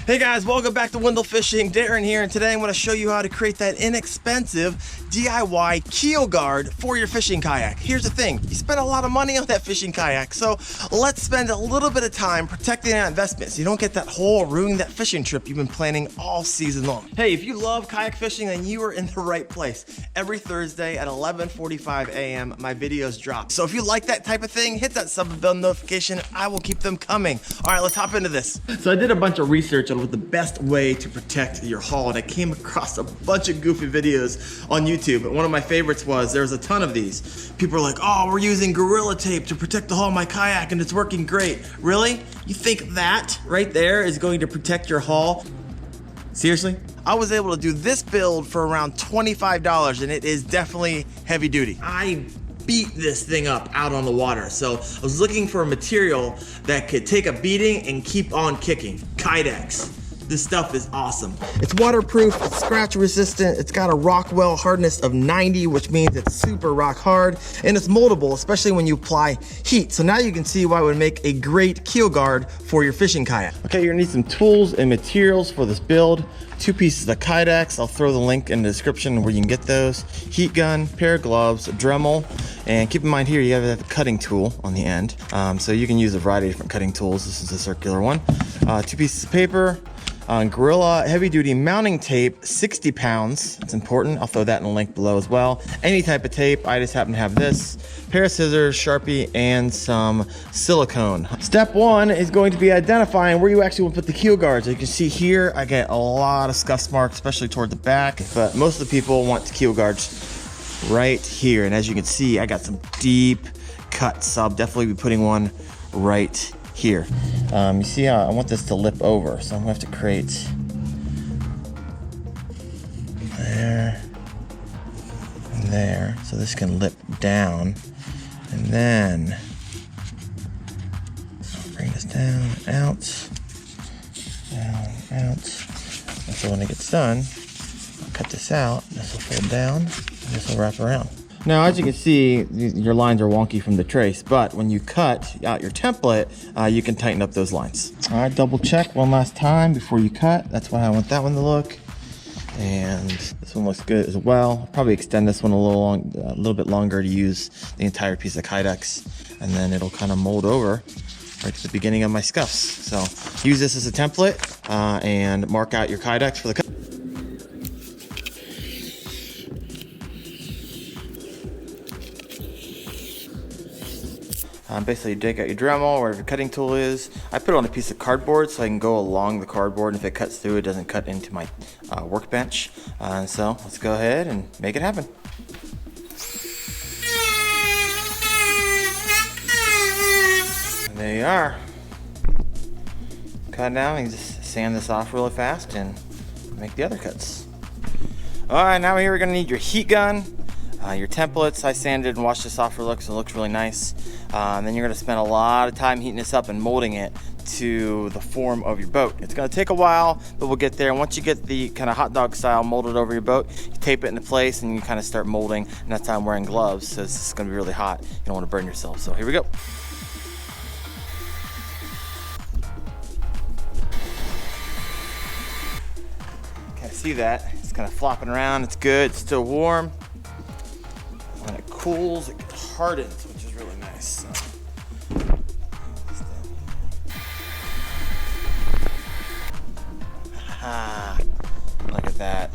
Hey guys, welcome back to Wendell Fishing. Darren here, and today I'm going to show you how to create that inexpensive DIY keel guard for your fishing kayak. Here's the thing, you spend a lot of money on that fishing kayak, so let's spend a little bit of time protecting that investment so you don't get that hole or ruin that fishing trip you've been planning all season long. Hey, if you love kayak fishing, then you are in the right place. Every Thursday at 11:45 a.m. my videos drop. So if you like that type of thing, hit that sub and bell notification. I will keep them coming. All right, let's hop into this. So I did a bunch of research on what the best way to protect your hull, and I came across a bunch of goofy videos on YouTube. But one of my favorites was, there's a ton of these. People are like, oh, we're using Gorilla Tape to protect the hull of my kayak and it's working great. Really? You think that right there is going to protect your hull? Seriously? I was able to do this build for around $25, and it is definitely heavy duty. I beat this thing up out on the water. So I was looking for a material that could take a beating and keep on kicking. Kydex. This stuff is awesome. It's waterproof, it's scratch resistant, it's got a Rockwell hardness of 90, which means it's super rock hard, and it's moldable, especially when you apply heat. So now you can see why it would make a great keel guard for your fishing kayak. Okay, you're gonna need some tools and materials for this build. 2 pieces of Kydex, I'll throw the link in the description where you can get those. Heat gun, pair of gloves, a Dremel, and keep in mind here you have a cutting tool on the end. So you can use a variety of different cutting tools. This is a circular one. 2 pieces of paper, Gorilla heavy duty mounting tape, 60 pounds. It's important. I'll throw that in the link below as well. Any type of tape. I just happen to have this. Pair of scissors, Sharpie, and some silicone. Step 1 is going to be identifying where you actually want to put the keel guards. As you can see here, I get a lot of scuff marks, especially toward the back, but most of the people want the keel guards right here. And as you can see, I got some deep cuts. So I'll definitely be putting one right here. You see how I want this to lip over, so I'm gonna have to create there and there, so this can lip down, and then I'll bring this down, out, down, out. And so when it gets done, I'll cut this out, this will fold down, and this will wrap around. Now, as you can see, your lines are wonky from the trace, but when you cut out your template, you can tighten up those lines. All right, double check one last time before you cut. That's why I want that one to look. And this one looks good as well. I'll probably extend this one a little bit longer to use the entire piece of Kydex, and then it'll kind of mold over right to the beginning of my scuffs. So use this as a template and mark out your Kydex for the cut. Basically, you take out your Dremel or whatever your cutting tool is. I put it on a piece of cardboard so I can go along the cardboard, and if it cuts through, it doesn't cut into my workbench. So let's go ahead and make it happen. And there you are. Cut down, you can just sand this off really fast and make the other cuts. All right, now here we're gonna need your heat gun. Your templates. I sanded and washed this off for looks, so it looks really nice. Then you're going to spend a lot of time heating this up and molding it to the form of your boat. It's going to take a while, but we'll get there. And once you get the kind of hot dog style molded over your boat, you tape it into place and you kind of start molding. And that's how I'm wearing gloves, so this is going to be really hot. You don't want to burn yourself. So here we go. Kind of see that. It's kind of flopping around. It's good. It's still warm. When it cools, it hardens, which is really nice. So. Look at that.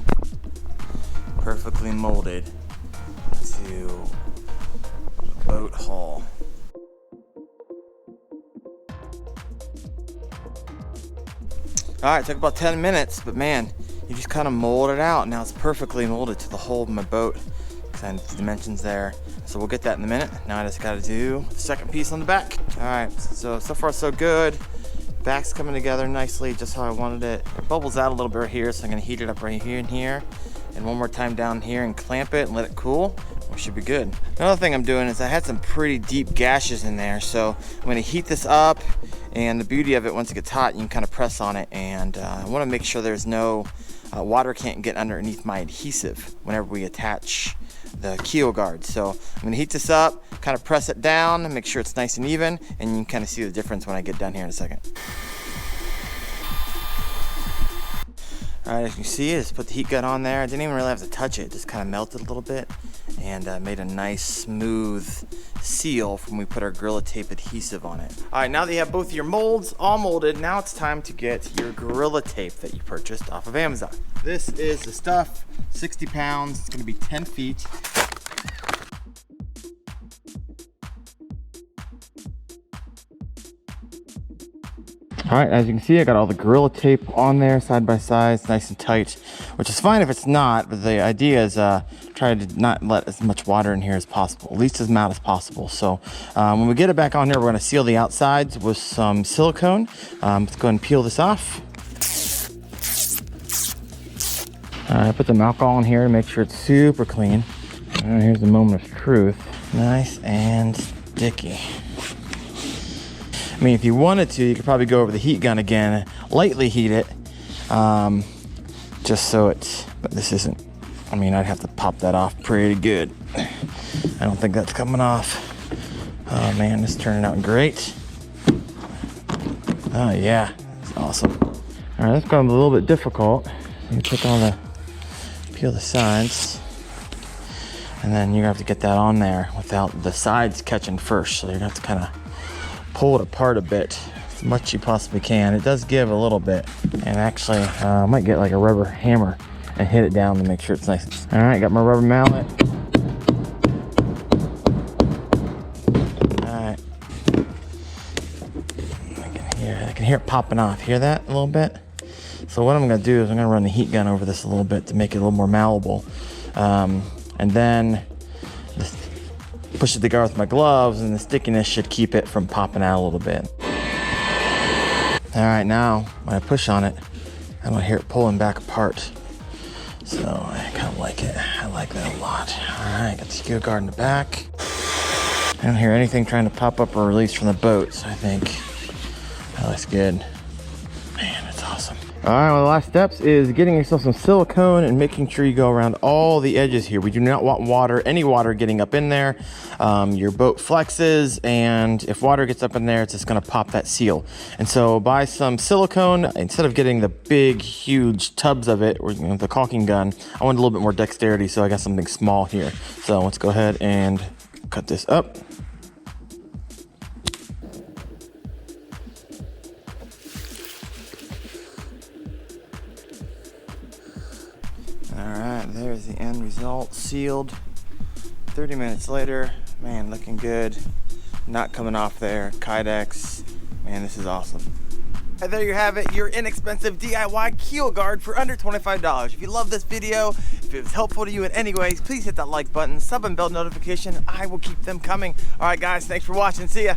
Perfectly molded to boat hull. All right, took about 10 minutes, but man, you just kind of mold it out. Now it's perfectly molded to the hull of my boat. And the dimensions there, so we'll get that in a minute. Now I just got to do the second piece on the back. All right, so far so good. Back's coming together nicely, just how I wanted it. It bubbles out a little bit right here, so I'm gonna heat it up right here and here, and one more time down here and clamp it and let it cool. We should be good. Another thing I'm doing is I had some pretty deep gashes in there, so I'm gonna heat this up. And the beauty of it, once it gets hot, you can kind of press on it, and I want to make sure there's no water can't get underneath my adhesive whenever we attach the keel guard. So I'm gonna heat this up, kind of press it down and make sure it's nice and even, and you can kind of see the difference when I get down here in a second. All right, as you can see, I just put the heat gun on there. I didn't even really have to touch it. Just kind of melted a little bit and made a nice smooth seal from when we put our Gorilla Tape adhesive on it. All right, now that you have both your molds all molded, now it's time to get your Gorilla Tape that you purchased off of Amazon. This is the stuff, 60 pounds. It's gonna be 10 feet. All right, as you can see, I got all the Gorilla Tape on there side by side. It's nice and tight, which is fine if it's not, but the idea is try to not let as much water in here as possible, at least as much as possible. So when we get it back on here, we're gonna seal the outsides with some silicone. Let's go ahead and peel this off. All right, put some alcohol in here to make sure it's super clean. All right, here's the moment of truth. Nice and sticky. I mean, if you wanted to, you could probably go over the heat gun again, lightly heat it, just so it's, but this isn't, I mean, I'd have to pop that off pretty good. I don't think that's coming off. Oh man, this is turning out great. Oh yeah, it's awesome. All right, that's going to be a little bit difficult. You put all the, peel the sides, and then you're gonna have to get that on there without the sides catching first. So you're gonna have to kind of pull it apart a bit as much as you possibly can. It does give a little bit, and actually I might get like a rubber hammer and hit it down to make sure it's nice. All right, got my rubber mallet. All right, I can hear it popping off. Hear that a little bit? So what I'm gonna do is I'm gonna run the heat gun over this a little bit to make it a little more malleable, and then push it together with my gloves, and the stickiness should keep it from popping out a little bit. All right, now when I push on it, I don't hear it pulling back apart. So I kind of like it. I like that a lot. All right, got the skew guard in the back. I don't hear anything trying to pop up or release from the boat, so I think that looks good. Man, it's awesome. All right, one of the last steps is getting yourself some silicone and making sure you go around all the edges here. We do not want water, any water getting up in there. Your boat flexes, and if water gets up in there, it's just gonna pop that seal. And so buy some silicone. Instead of getting the big, huge tubs of it, or the caulking gun, I want a little bit more dexterity, so I got something small here. So let's go ahead and cut this up. Alright, there's the end result, sealed. 30 minutes later, man, looking good. Not coming off there, Kydex. Man, this is awesome. And there you have it, your inexpensive DIY keel guard for under $25. If you love this video, if it was helpful to you in any ways, please hit that like button, sub and bell notification. I will keep them coming. Alright guys, thanks for watching, see ya.